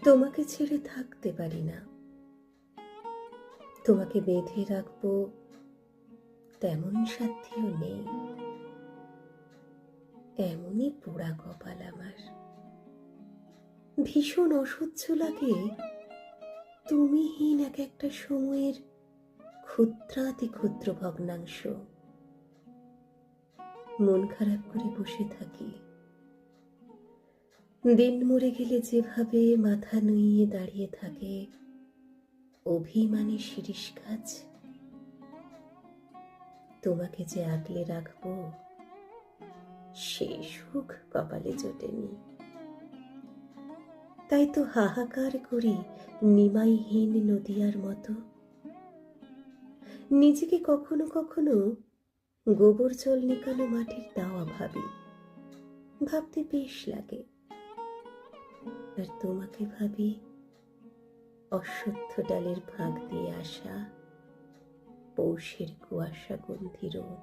তোমাকে ছেড়ে থাকতে পারি না, তোমাকে বেঁধে রাখবো তেমন সাধ্যও নেই। এমনই পোড়া কপাল আমার। ভীষণ অসহ্য লাগে তুমিহীন এক একটা সময়ের ক্ষুদ্রাতি ক্ষুদ্র ভগ্নাংশ। মন খারাপ করে বসে থাকি। দিন মরে গেলে যেভাবে মাথা নুইয়ে দাঁড়িয়ে থাকে অভিমানী শিরীষ গাছ, তোমাকে যে আগলে রাখবো সে সুখ কপালে জোটেনি। তাই তো হাহাকার করি নিমাইহীন নদিয়ার মতো। নিজেকে কখনো কখনো গোবর জল নিকানো মাটির দাওয়া ভাবি, ভাবতে বেশ লাগে। আর তোমাকে ভাবি অশ্বত্থ ডালের ফাঁক দিয়ে আসা পৌষের কুয়াশা গন্ধি রোদ।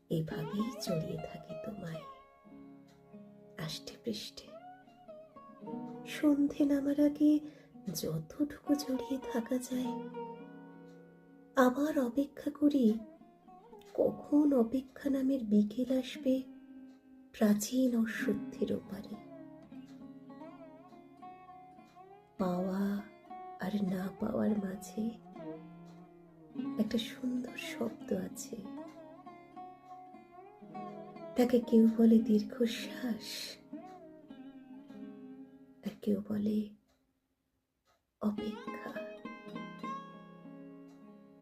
এভাবেই জড়িয়ে থাকি তোমায় আষ্টে পৃষ্ঠে। সন্ধে নামার আগে যতটুকু জড়িয়ে থাকা যায়। আবার অপেক্ষা করি কখন অপেক্ষা নামের বিকেল আসবে প্রাচীন অশ্বত্থের ওপারে। পাওয়া আর না পাওয়ার মাঝে একটা সুন্দর শব্দ আছে, তাকে কেউ বলে দীর্ঘশ্বাস, আর কেউ বলে অপেক্ষা।